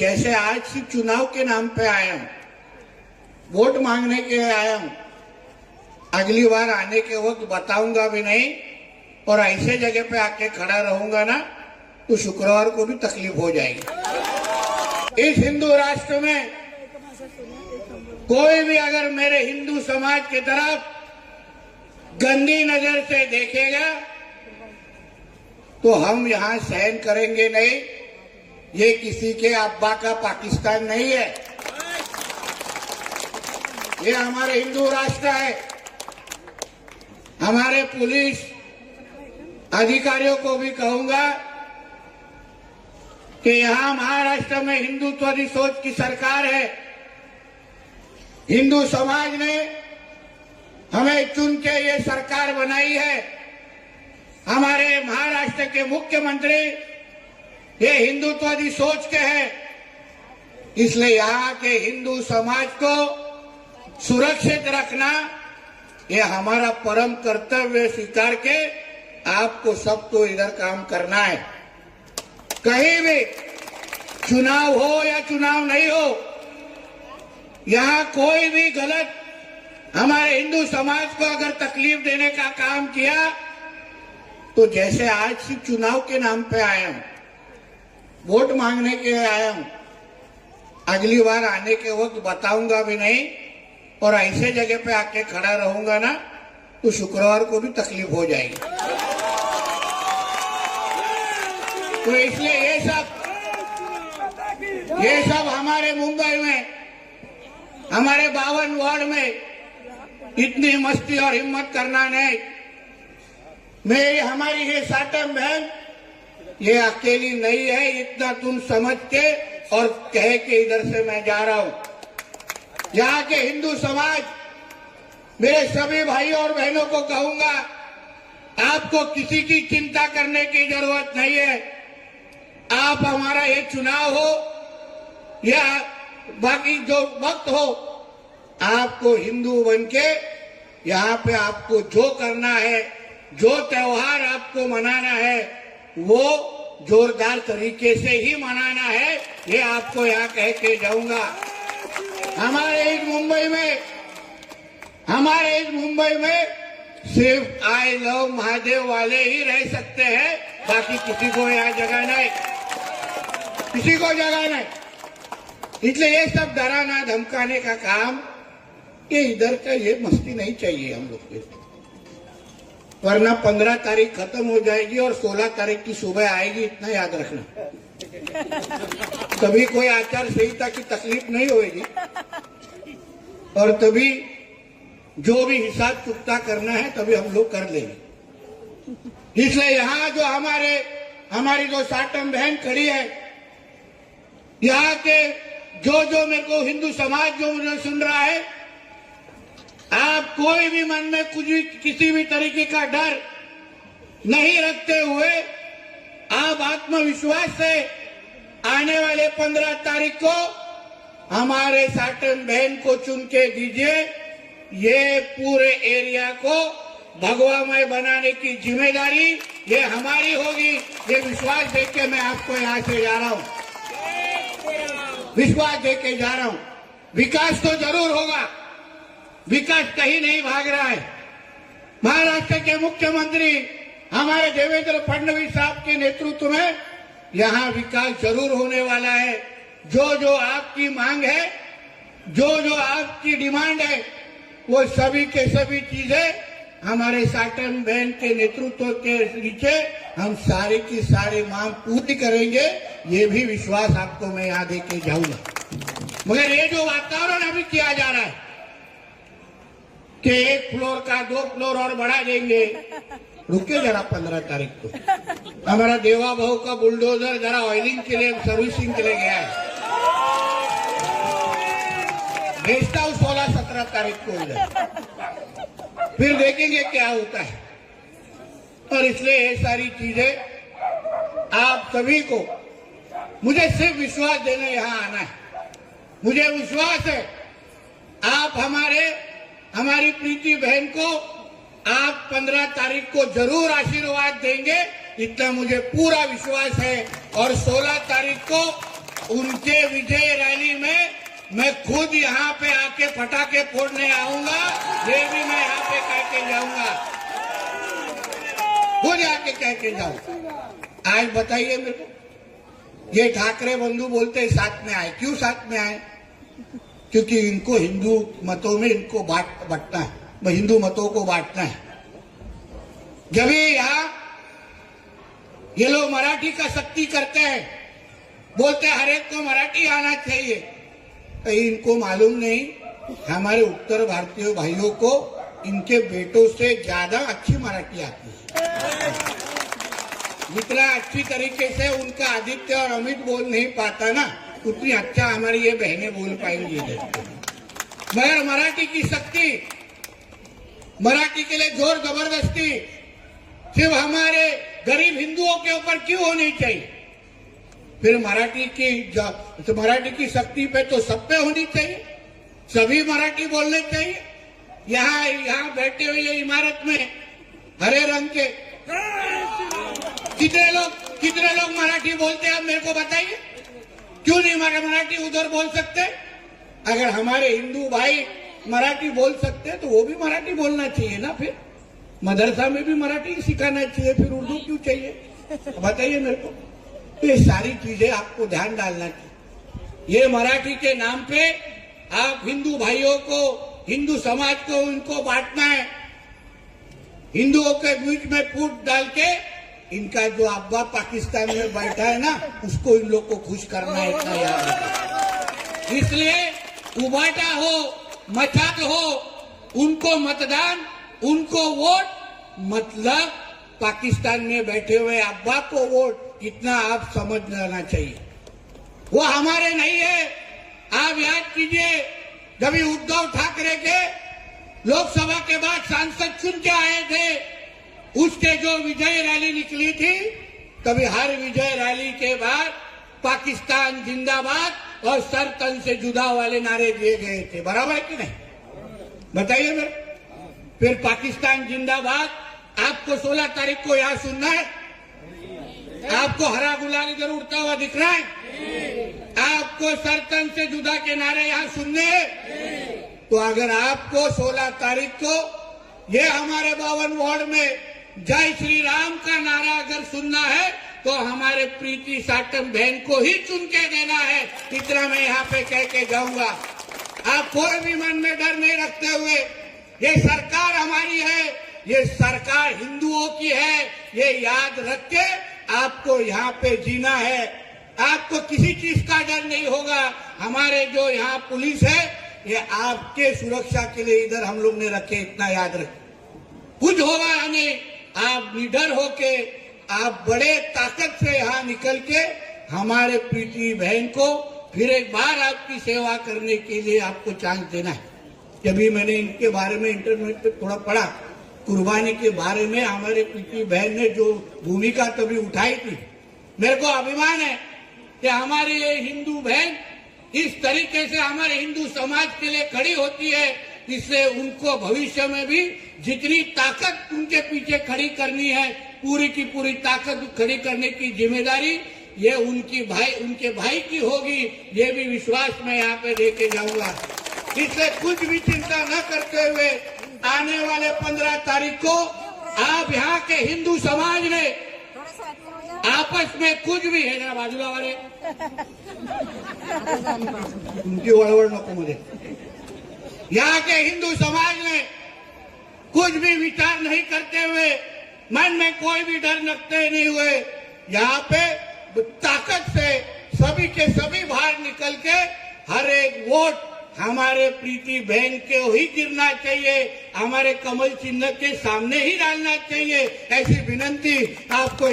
जैसे आज सिर्फ चुनाव के नाम पे आया हूं, वोट मांगने के लिए आया हूं, अगली बार आने के वक्त बताऊंगा भी नहीं और ऐसे जगह पे आके खड़ा रहूंगा ना तो शुक्रवार को भी तकलीफ हो जाएगी। इस हिंदू राष्ट्र में कोई भी अगर मेरे हिंदू समाज की तरफ गंदी नजर से देखेगा तो हम यहां सहन करेंगे नहीं। ये किसी के अब्बा का पाकिस्तान नहीं है, ये हमारे हिंदू राष्ट्र है। हमारे पुलिस अधिकारियों को भी कहूंगा कि यहां महाराष्ट्र में हिंदुत्ववादी सोच की सरकार है। हिंदू समाज ने हमें चुन के ये सरकार बनाई है। हमारे महाराष्ट्र के मुख्यमंत्री ये हिंदुत्ववादी सोच के हैं, इसलिए यहाँ के हिंदू समाज को सुरक्षित रखना ये हमारा परम कर्तव्य स्वीकार के आपको सबको इधर काम करना है। कहीं भी चुनाव हो या चुनाव नहीं हो, यहाँ कोई भी गलत हमारे हिंदू समाज को अगर तकलीफ देने का काम किया तो जैसे आज सिर्फ चुनाव के नाम पे आया हूं, वोट मांगने के लिए आया हूं, अगली बार आने के वक्त बताऊंगा भी नहीं और ऐसे जगह पे आके खड़ा रहूंगा ना तो शुक्रवार को भी तकलीफ हो जाएगी। तो इसलिए ये सब हमारे मुंबई में, हमारे 52 वार्ड में इतनी मस्ती और हिम्मत करना नहीं। मेरी हमारी ये साटम बहन ये अकेली नहीं है, इतना तुम समझ के और कह के इधर से मैं जा रहा हूं। यहाँ के हिंदू समाज मेरे सभी भाइयों और बहनों को कहूंगा, आपको किसी की चिंता करने की जरूरत नहीं है। आप हमारा ये चुनाव हो या बाकी जो वक्त हो, आपको हिंदू बनके यहाँ पे आपको जो करना है, जो त्योहार आपको मनाना है, वो जोरदार तरीके से ही मनाना है। ये आपको यहाँ कह के जाऊंगा। हमारे इस मुंबई में सिर्फ आई लव महादेव वाले ही रह सकते हैं, बाकी किसी को यहाँ जगह नहीं, किसी को जगह नहीं। इसलिए ये सब डराना धमकाने का काम ये इधर का ये मस्ती नहीं चाहिए हम लोग को, वरना 15 तारीख खत्म हो जाएगी और 16 तारीख की सुबह आएगी, इतना याद रखना। तभी कोई आचार संहिता की तकलीफ नहीं होगी और तभी जो भी हिसाब चुकता करना है तभी हम लोग कर लेंगे। इसलिए यहाँ जो हमारी जो साटम बहन खड़ी है, यहाँ के जो मेरे को हिंदू समाज जो मुझे सुन रहा है, आप कोई भी मन में कुछ भी किसी भी तरीके का डर नहीं रखते हुए आप आत्मविश्वास से आने वाले 15 तारीख को हमारे साटम बहन को चुन के दीजिए। ये पूरे एरिया को भगवामय बनाने की जिम्मेदारी ये हमारी होगी। ये विश्वास देके मैं आपको यहाँ से जा रहा हूँ, विश्वास देके जा रहा हूँ। विकास तो जरूर होगा, विकास कहीं नहीं भाग रहा है। महाराष्ट्र के मुख्यमंत्री हमारे देवेंद्र फडणवीस साहब के नेतृत्व में यहाँ विकास जरूर होने वाला है। जो आपकी मांग है, जो आपकी डिमांड है, वो सभी के सभी चीजें हमारे साटम बहन के नेतृत्व के नीचे हम सारी की सारी मांग पूरी करेंगे। ये भी विश्वास आपको मैं यहाँ दे के जाऊंगा। मगर ये जो वातावरण अभी किया जा रहा है कि 1 फ्लोर का 2 फ्लोर और बढ़ा देंगे, रुके जरा 15 तारीख को। हमारा देवा भाऊ का बुलडोजर जरा ऑयलिंग के लिए, सर्विसिंग के लिए गया है, भेजता हूं 16-17 तारीख को इधर, फिर देखेंगे क्या होता है। और इसलिए ये सारी चीजें आप सभी को, मुझे सिर्फ विश्वास देने यहाँ आना है। मुझे विश्वास है आप हमारी प्रीति बहन को आप 15 तारीख को जरूर आशीर्वाद देंगे, इतना मुझे पूरा विश्वास है। और 16 तारीख को उनके विजय रैली में मैं खुद यहाँ पे आके पटाखे फोड़ने आऊंगा, ये भी मैं यहाँ पे कह के जाऊंगा, खुद आके कह के जाऊंगा। आज बताइए मेरे को, ये ठाकरे बंधु बोलते हैं साथ में आए, क्यों साथ में आए? क्योंकि इनको हिंदू मतों में इनको बांटना है, हिंदू मतों को बांटना है। जब यहाँ ये लोग मराठी का शक्ति करते हैं, बोलते हैं हर एक को मराठी आना चाहिए, कहीं इनको मालूम नहीं हमारे उत्तर भारतीय भाइयों को इनके बेटों से ज्यादा अच्छी मराठी आती है। जितना अच्छी तरीके से उनका आदित्य और अमित बोल नहीं पाता ना, उतनी अच्छा हमारी ये बहनें बोल पाएंगी। मगर मराठी की शक्ति, मराठी के लिए जोर जबरदस्ती सिर्फ हमारे गरीब हिंदुओं के ऊपर क्यों होनी चाहिए? फिर मराठी की शक्ति पे तो सब पे होनी चाहिए, सभी मराठी बोलने चाहिए। यहाँ बैठे हुए ये इमारत में हरे रंग के कितने लोग मराठी बोलते हैं, आप मेरे को बताइए। क्यों नहीं मराठी उधर बोल सकते? अगर हमारे हिंदू भाई मराठी बोल सकते हैं तो वो भी मराठी बोलना चाहिए ना। फिर मदरसा में भी मराठी सिखाना चाहिए, फिर उर्दू क्यों चाहिए? बताइए मेरे को। ये सारी चीजें आपको ध्यान डालना चाहिए। ये मराठी के नाम पे आप हिंदू भाइयों को, हिंदू समाज को इनको बांटना है, हिंदुओं के बीच में फूट डाल के इनका जो अब्बा पाकिस्तान में बैठा है ना, उसको इन लोग को खुश करना है, इतना याद रखना। इसलिए उबाटा हो, मचात हो, उनको मतदान, उनको वोट, मतलब पाकिस्तान में बैठे हुए अब्बा को वोट, इतना आप समझ लेना चाहिए। वो हमारे नहीं है। आप याद कीजिए, जब उद्धव ठाकरे के लोकसभा के बाद सांसद चुन के आए थे, उसके जो विजय रैली निकली थी, तभी हर विजय रैली के बाद पाकिस्तान जिंदाबाद और सर तन से जुदा वाले नारे दिए गए थे। बराबर है कि नहीं? बताइए मेरे। फिर पाकिस्तान जिंदाबाद आपको 16 तारीख को यहां सुनना है? आपको हरा गुलाल इधर उड़ता हुआ दिख रहा है? आपको सर तन से जुदा के नारे यहां सुनने हैं? तो अगर आपको 16 तारीख को ये हमारे 52 वार्ड में जय श्री राम का नारा अगर सुनना है, तो हमारे प्रीति साटम बहन को ही चुन के देना है। इतना मैं यहाँ पे कह के जाऊंगा। आप कोई भी मन में डर नहीं रखते हुए, ये सरकार हमारी है, ये सरकार हिंदुओं की है, ये याद रख के आपको यहाँ पे जीना है। आपको किसी चीज का डर नहीं होगा। हमारे जो यहाँ पुलिस है, ये आपके सुरक्षा के लिए इधर हम लोग ने रखे, इतना याद रखें। कुछ होगा नहीं, आप निडर होके, आप बड़े ताकत से यहाँ निकल के हमारे प्रीति बहन को फिर एक बार आपकी सेवा करने के लिए आपको चांस देना है। जब मैंने इनके बारे में इंटरनेट पे थोड़ा पढ़ा, कुर्बानी के बारे में हमारे प्रीति बहन ने जो भूमिका तभी उठाई थी, मेरे को अभिमान है कि हमारी ये हिंदू बहन इस तरीके से हमारे हिंदू समाज के लिए खड़ी होती है। इससे उनको भविष्य में भी जितनी ताकत उनके पीछे खड़ी करनी है, पूरी की पूरी ताकत खड़ी करने की जिम्मेदारी ये उनके भाई की होगी। ये भी विश्वास मैं यहाँ पे देके जाऊंगा। इसलिए कुछ भी चिंता न करते हुए आने वाले 15 तारीख को आप यहाँ के हिंदू समाज ने आपस में कुछ भी है, जरा बाजूला वाले उनकी वड़वड़ नको मुझे। यहाँ के हिंदू समाज ने कुछ भी विचार नहीं करते हुए, मन में कोई भी डर रखते नहीं हुए, यहाँ पे ताकत से सभी के सभी बाहर निकल के हर एक वोट हमारे प्रीति बहन के ही गिरना चाहिए, हमारे कमल चिन्ह के सामने ही डालना चाहिए। ऐसी विनंती आपको